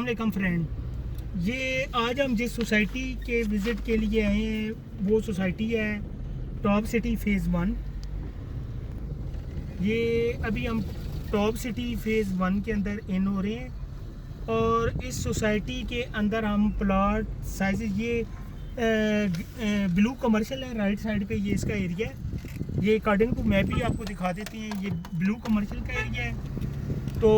वालेकुम फ्रेंड। ये आज हम जिस सोसाइटी के विज़िट के लिए आए हैं वो सोसाइटी है टॉप सिटी फ़ेज़ 1। ये अभी हम टॉप सिटी फ़ेज़ 1 के अंदर इन हो रहे हैं और इस सोसाइटी के अंदर हम प्लॉट साइज ये ब्लू कमर्शियल है। राइट साइड पे ये इसका एरिया है। ये अकॉर्डिंग टू मैप भी आपको दिखा देते हैं। ये ब्लू कमर्शियल का एरिया है। तो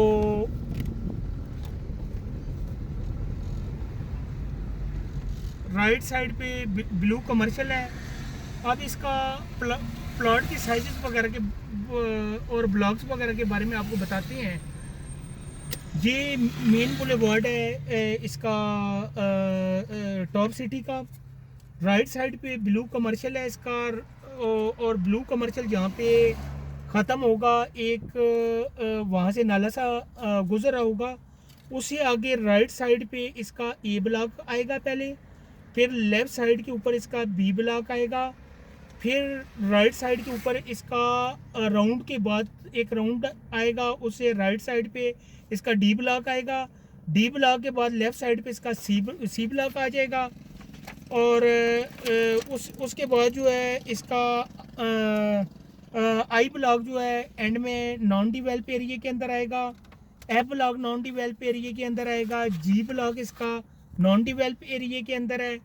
राइट साइड पे ब्लू कमर्शियल है। अब इसका प्लॉट की साइजेस वगैरह के और ब्लॉक्स वगैरह के बारे में आपको बताते हैं। ये मेन बुलेवार्ड है इसका टॉप सिटी का। राइट साइड पे ब्लू कमर्शियल है इसका और ब्लू कमर्शियल जहाँ पे ख़त्म होगा एक वहाँ से नाला सा गुजर रहा होगा। उससे आगे राइट साइड पे इसका ए ब्लॉक आएगा पहले, फिर लेफ़्ट साइड के ऊपर इसका बी ब्लॉक आएगा, फिर राइट साइड के ऊपर इसका राउंड के बाद एक राउंड आएगा, उससे राइट साइड पे इसका डी ब्लॉक आएगा। डी ब्लॉक के बाद लेफ़्ट साइड पे इसका सी ब्लॉक आ जाएगा और उसके बाद जो है इसका आई ब्लॉक जो है एंड में नॉन डिवेल्प एरिया के अंदर आएगा। F block non develop area के अंदर आएगा। जी ब्लॉक इसका नॉन डिवेल्प एरिया के अंदर है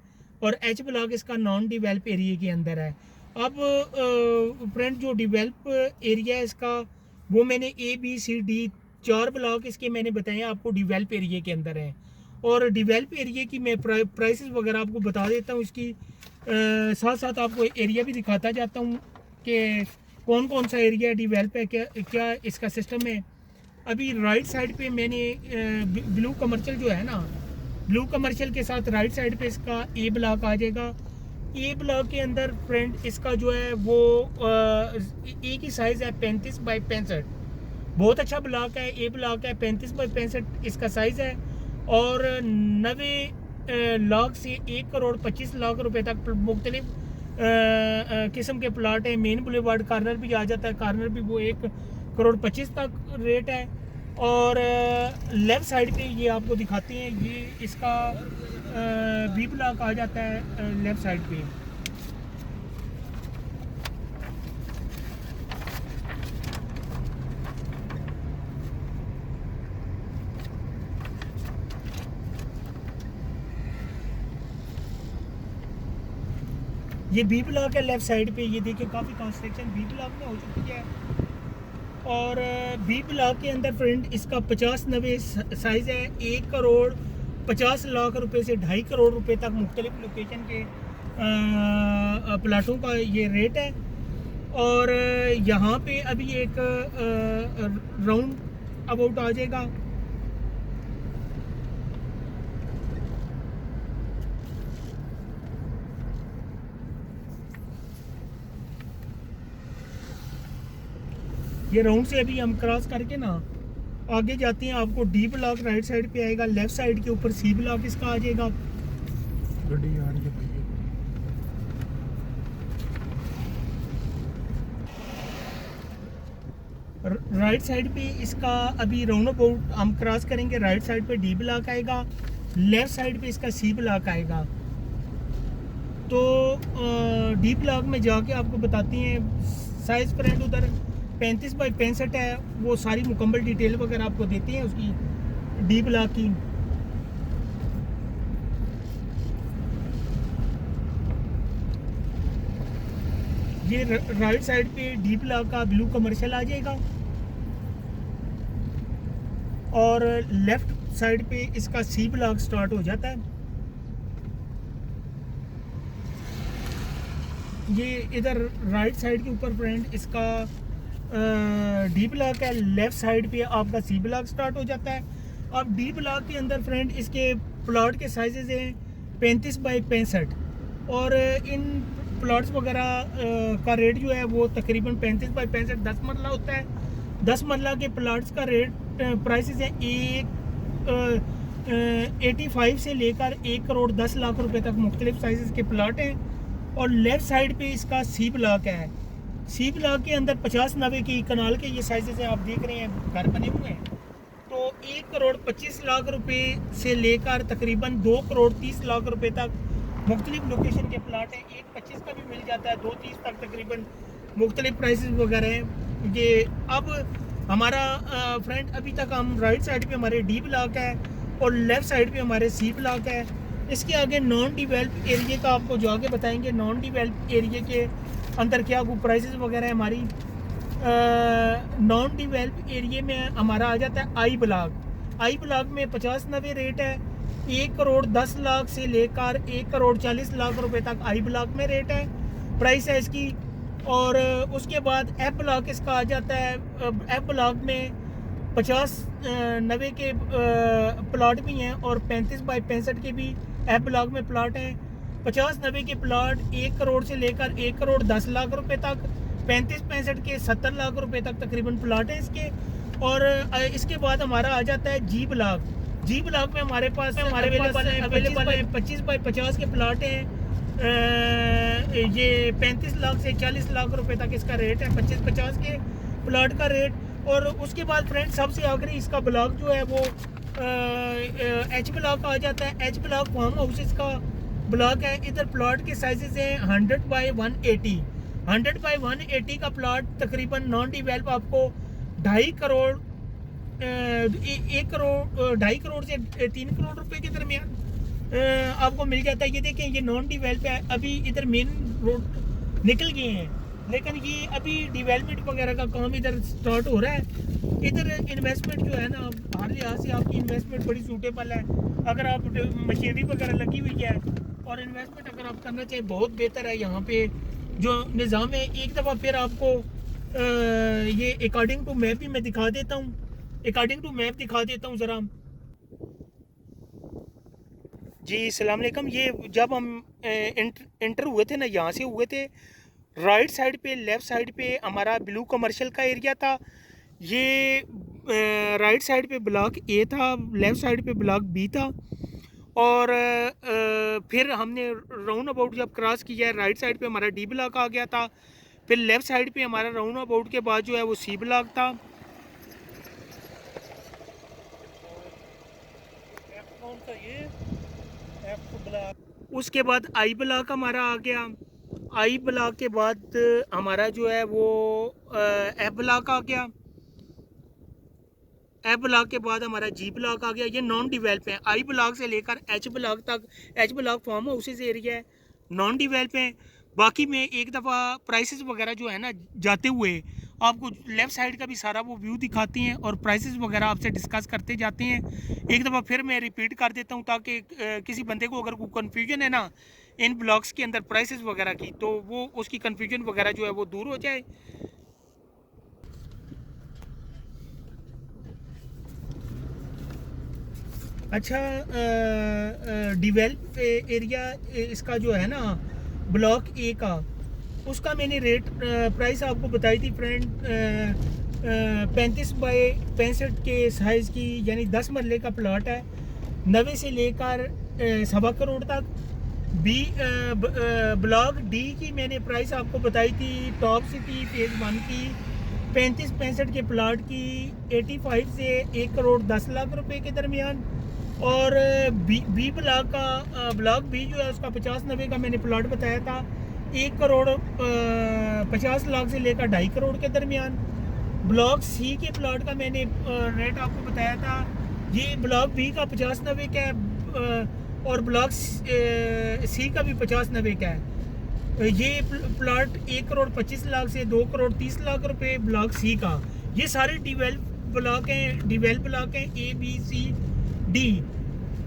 और एच ब्लॉक इसका नॉन डिवेल्प एरिया के अंदर है। अब फ्रेंड जो डिवेल्प एरिया है इसका वो मैंने A B C D 4 block इसके मैंने बताए आपको डिवेल्प एरिया के अंदर है। और डिवेल्प एरिया की मैं प्राइसेस वगैरह आपको बता देता हूँ। इसकी साथ साथ आपको एरिया भी दिखाता जाता हूँ कि कौन कौन सा एरिया डिवेल्प है, क्या इसका सिस्टम है। अभी राइट साइड पे मैंने ब्लू कमर्शियल जो है ना, ब्लू कमर्शियल के साथ राइट साइड पे इसका ए ब्लॉक आ जाएगा। ए ब्लॉक के अंदर फ्रेंड इसका जो है वो ए की साइज़ है 35 बाई 65। बहुत अच्छा ब्लॉक है। ए ब्लॉक है 35 बाई 65 इसका साइज़ है और 90 लाख से 1 करोड़ 25 लाख रुपए तक मुख्तलिफ किस्म के प्लाट है। मेन बुलेवार्ड कॉर्नर भी आ जाता है, कॉर्नर भी वो 1 करोड़ 25 तक रेट है। और लेफ़्ट साइड पे ये आपको दिखाते हैं, ये इसका बी ब्लॉक आ जाता है लेफ़्ट साइड पे। ये बी ब्लॉक है लेफ़्ट साइड पे। ये देखिए काफ़ी कंस्ट्रक्शन बी ब्लॉक में हो चुकी है और बी ब्लॉक के अंदर फ्रेंड इसका 50-90 साइज़ है। 1 करोड़ 50 लाख रुपए से 2.5 करोड़ रुपए तक मुख्तलिफ लोकेशन के प्लाटों का ये रेट है। और यहाँ पे अभी एक राउंड अबाउट आ जाएगा। ये राउंड से अभी हम क्रॉस करके ना आगे जाते हैं। आपको डी ब्लॉक राइट साइड पे आएगा, लेफ़्ट साइड के ऊपर सी ब्लॉक इसका आ जाएगा। गड्डी आ रही है भैया। राइट साइड पे इसका अभी राउंड अबाउट हम क्रॉस करेंगे। राइट साइड पे डी ब्लॉक आएगा, लेफ़्ट साइड पे इसका सी ब्लॉक आएगा। तो डी ब्लॉक में जाके आपको बताते हैं साइज़ फ्रेंड उधर 35 बाई 65 है। वो सारी मुकम्मल डिटेल वगैरह आपको देते हैं उसकी डी ब्लॉक की। ये राइट साइड पे डी ब्लॉक का ब्लू कमर्शियल आ जाएगा और लेफ़्ट साइड पे इसका सी ब्लॉक स्टार्ट हो जाता है। ये इधर राइट साइड के ऊपर फ्रेंड इसका डी ब्लॉक है, लेफ़्ट साइड पे आपका सी ब्लॉक स्टार्ट हो जाता है। अब डी ब्लॉक के अंदर फ्रेंड इसके प्लॉट के साइजेस हैं 35 बाई 65 और इन प्लॉट्स वगैरह का रेट जो है वो तकरीबन 35 बाई 65 10 मरला होता है। 10 मरला के प्लॉट्स का रेट प्राइसेस है 85 से लेकर 1 करोड़ 10 लाख रुपए तक मुख्तलिफ साइज़ के प्लॉट हैं। और लेफ़्ट साइड पे इसका सी ब्लॉक है। सी ब्लॉक के अंदर 50-90 की कनाल के ये साइजेस हैं। आप देख रहे हैं घर बने हुए हैं। तो 1,25,00,000 रुपए से लेकर तकरीबन 2,30,00,000 रुपए तक मुख्तलिफ लोकेशन के प्लाट हैं। 1,25 का भी मिल जाता है, 2,30 तक तकरीबन मुख्तलिफ प्राइसेस वगैरह हैं। ये अब हमारा फ्रेंड अभी तक हम राइट साइड पे हमारे डी ब्लॉक है और लेफ़्ट साइड पे हमारे सी ब्लॉक है। इसके आगे नॉन डिवेल्प एरिया का आपको जो आगे बताएंगे। नॉन डिवेल्प एरिया के अंदर क्या प्राइसेस वगैरह है हमारी। नॉन डिवेल्प एरिया में हमारा आ जाता है आई ब्लॉक। आई ब्लॉक में 50-90 रेट है। 1,10,00,000 से लेकर 1,40,00,000 रुपए तक आई ब्लॉक में रेट है, प्राइस है इसकी। और उसके बाद एफ ब्लॉक इसका आ जाता है। एफ ब्लॉक में 50-90 के प्लॉट भी हैं और 35x65 के भी एफ ब्लॉक में प्लॉट हैं। 50-90 के प्लॉट 1 करोड़ से लेकर 1,10,00,000 रुपए तक, 35-65 के 70,00,000 रुपए तक तकरीबन प्लॉट हैं इसके। और इसके बाद हमारा आ जाता है जी ब्लॉक। जी ब्लॉक में हमारे पास अवेलेबल है 25x50 के प्लॉट हैं। ये 35 लाख से 40 लाख रुपए तक इसका रेट है, 25-50 के प्लॉट का रेट। और उसके बाद फ्रेंड सबसे आखिरी इसका ब्लॉक जो है वो एच ब्लॉक आ जाता है। एच ब्लॉक फार्म हाउसेस का ब्लॉक है। इधर प्लॉट के साइजेस हैं 100x180। 100x180 का प्लॉट तकरीबन नॉन डिवेल्प आपको 2.5 करोड़ 1 करोड़ 2.5 करोड़ से 3 करोड़ रुपए के दरमियान आपको मिल जाता है। ये देखें, ये नॉन डिवेल्प है। अभी इधर मेन रोड निकल गए हैं, लेकिन ये अभी डिवेलपमेंट वगैरह का काम इधर स्टार्ट हो रहा है। इधर इन्वेस्टमेंट जो है ना, हर लिहाज से आपकी इन्वेस्टमेंट बड़ी सूटेबल है। अगर आप मशीनरी वगैरह लगी हुई है और इन्वेस्टमेंट अगर आप करना चाहिए, बहुत बेहतर है। यहाँ पे जो निज़ाम है, एक दफ़ा फिर आपको ये अकॉर्डिंग टू मैप भी मैं दिखा देता हूँ। अकॉर्डिंग टू मैप दिखा देता हूँ ज़रा जी। अस्सलाम वालेकुम। ये जब हम इंटर हुए थे ना, यहाँ से हुए थे, राइट साइड पे लेफ़्ट साइड पे हमारा ब्लू कमर्शियल का एरिया था। ये राइट साइड पे ब्लॉक ए था, लेफ़्ट साइड पे ब्लॉक बी था। और फिर हमने राउंड अबाउट जब क्रॉस किया, राइट साइड पे हमारा डी ब्लॉक आ गया था। फिर लेफ़्ट साइड पे हमारा राउंड अबाउट के बाद जो है वो सी ब्लॉक था। उसके बाद आई ब्लॉक हमारा आ गया। आई ब्लॉक के बाद हमारा जो है वो एफ ब्लॉक आ गया। एफ ब्लॉक के बाद हमारा जी ब्लॉक आ गया। ये नॉन डिवेल्प है। आई ब्लॉक से लेकर एच ब्लॉक तक, H block farm houses area है, नॉन डिवेल्प है। बाकी में एक दफ़ा प्राइसेस वगैरह जो है ना, जाते हुए आपको लेफ़्ट साइड का भी सारा वो व्यू दिखाती हैं और प्राइसेस वगैरह आपसे डिस्कस करते जाते हैं। एक दफ़ा फिर मैं रिपीट कर देता हूँ ताकि किसी बंदे को अगर कोई कन्फ्यूजन है ना इन ब्लॉक्स के अंदर प्राइसेस वगैरह की, तो वो उसकी कन्फ्यूजन वगैरह जो है वो दूर हो जाए। अच्छा, डिवेल्प एरिया इसका जो है ना, ब्लॉक ए का, उसका मैंने रेट प्राइस आपको बताई थी फ्रेंड। 35x65 के साइज़ की, यानी 10 मरले का प्लॉट है। 90 से लेकर 1.25 करोड़ तक। ब्लॉक डी की मैंने प्राइस आपको बताई थी, टॉप सिटी फेज़ 1 की 35-65 के प्लॉट की 85 से 1,10,00,000 रुपए के दरमियान। और बी ब्लॉक का ब्लॉक बी जो है उसका 50-90 का मैंने प्लॉट बताया था, 1,50,00,000 से लेकर 2.5 करोड़ के दरमियान। ब्लॉक सी के प्लॉट का मैंने रेट आपको बताया था। ये ब्लॉक बी का 50-90 का है और ब्लॉक सी का भी 50-90 का है। ये प्लॉट 1,25,00,000 से 2,30,00,000 रुपए ब्लॉक सी का। ये सारे डिवेल्प ब्लॉक हैं ए बी सी डी।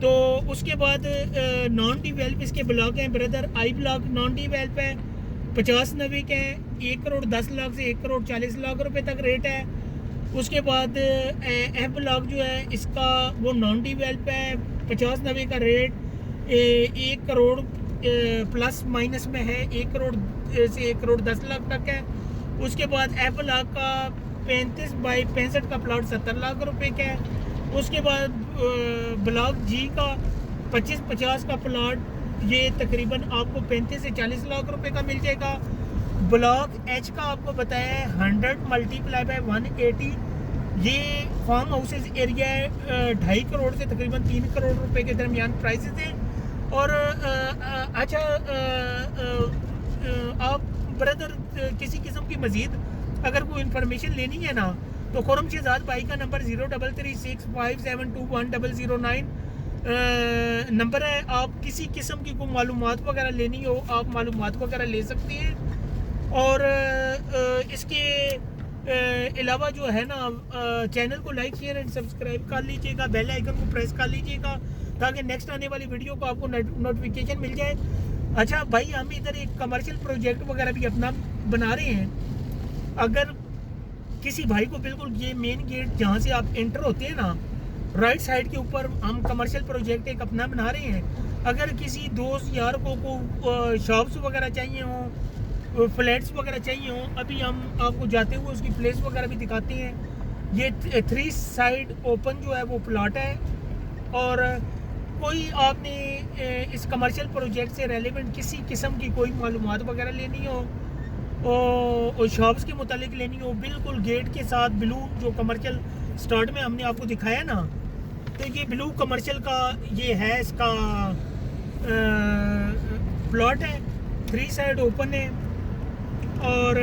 तो उसके बाद नॉन डिवेल्प इसके ब्लॉक हैं brother. I block non develop है, 50-90 के हैं, 1,10,00,000 से 1,40,00,000 रुपए तक रेट है। उसके बाद एफ ब्लॉक जो है इसका वो नॉन डिवेल्प है, 50-90 का रेट 1 करोड़ प्लस माइनस में है, 1 करोड़ से 1,10,00,000 तक है। उसके बाद एफ ब्लॉक का 35x65 का प्लॉट 70,00,000 रुपए का है। उसके बाद ब्लॉक जी का 25-50 का प्लॉट, ये तकरीबन आपको 35 से 40,00,000 रुपए का मिल जाएगा। ब्लॉक एच का आपको बताया है 100 × 180, ये फार्म हाउसेज एरिया है, 2.5 करोड़ से तकरीबन 3 करोड़ रुपए के दरमियान प्राइसेस हैं। और अच्छा, आप ब्रदर किसी किस्म की मज़ीद अगर कोई इन्फॉर्मेशन लेनी है ना, तो खुरम शहजाद भाई का नंबर 0336572109 नंबर है। आप किसी किस्म की कोई मालूमात वगैरह लेनी हो, आप मालूमात वगैरह ले सकते हैं। और इसके अलावा जो है ना, चैनल को लाइक शेयर एंड सब्सक्राइब कर लीजिएगा, बेल आइकन को प्रेस कर लीजिएगा ताकि नेक्स्ट आने वाली वीडियो को आपको नोटिफिकेशन मिल जाए। अच्छा भाई, हम इधर एक कमर्शियल प्रोजेक्ट वगैरह भी अपना बना रहे हैं। अगर किसी भाई को बिल्कुल ये मेन गेट जहाँ से आप एंटर होते हैं ना, राइट साइड के ऊपर हम कमर्शियल प्रोजेक्ट एक अपना बना रहे हैं। अगर किसी दोस्त यार को शॉप्स वगैरह चाहिए हो, फ्लैट्स वगैरह चाहिए हो, अभी हम आपको जाते हुए उसकी प्लेस वगैरह भी दिखाते हैं। ये 3 साइड ओपन जो है वो प्लॉट है। और कोई आपने इस कमर्शियल प्रोजेक्ट से रेलेवेंट किसी किस्म की कोई मालूमात वगैरह लेनी हो और शॉप्स के मुतालिक लेनी हो, बिल्कुल गेट के साथ ब्लू जो कमर्शियल स्टार्ट में हमने आपको दिखाया ना, तो ये ब्लू कमर्शियल का ये है, इसका प्लॉट है, 3 साइड ओपन है। और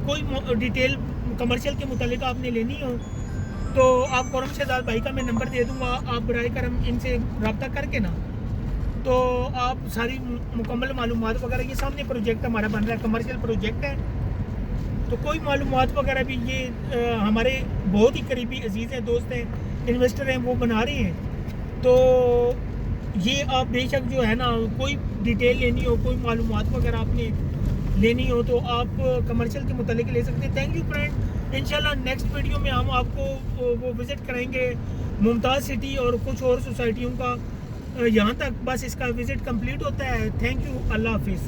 कोई डिटेल कमर्शियल के मुतालिक आपने लेनी हो तो आप खुरम शहजाद भाई का मैं नंबर दे दूंगा, आप बराए करम इनसे रब्ता करके ना, तो आप सारी मुकम्मल मालूमात वगैरह, ये सामने प्रोजेक्ट हमारा बन रहा है, कमर्शियल प्रोजेक्ट है, तो कोई मालूमात वगैरह भी ये हमारे बहुत ही करीबी अजीज़ हैं, दोस्त हैं, इन्वेस्टर हैं, वो बना रहे हैं। तो ये आप बेशक जो है ना, कोई डिटेल लेनी हो, कोई मालूमात वगैरह आपने लेनी हो तो आप कमर्शियल के मुतालिक ले सकते हैं। थैंक यू फ्रेंड, इंशाल्लाह नेक्स्ट वीडियो में हम आपको वो विज़िट कराएंगे मुमताज़ सिटी और कुछ और सोसाइटियों का। यहाँ तक बस इसका विज़िट कंप्लीट होता है। थैंक यू, अल्लाह हाफिज़।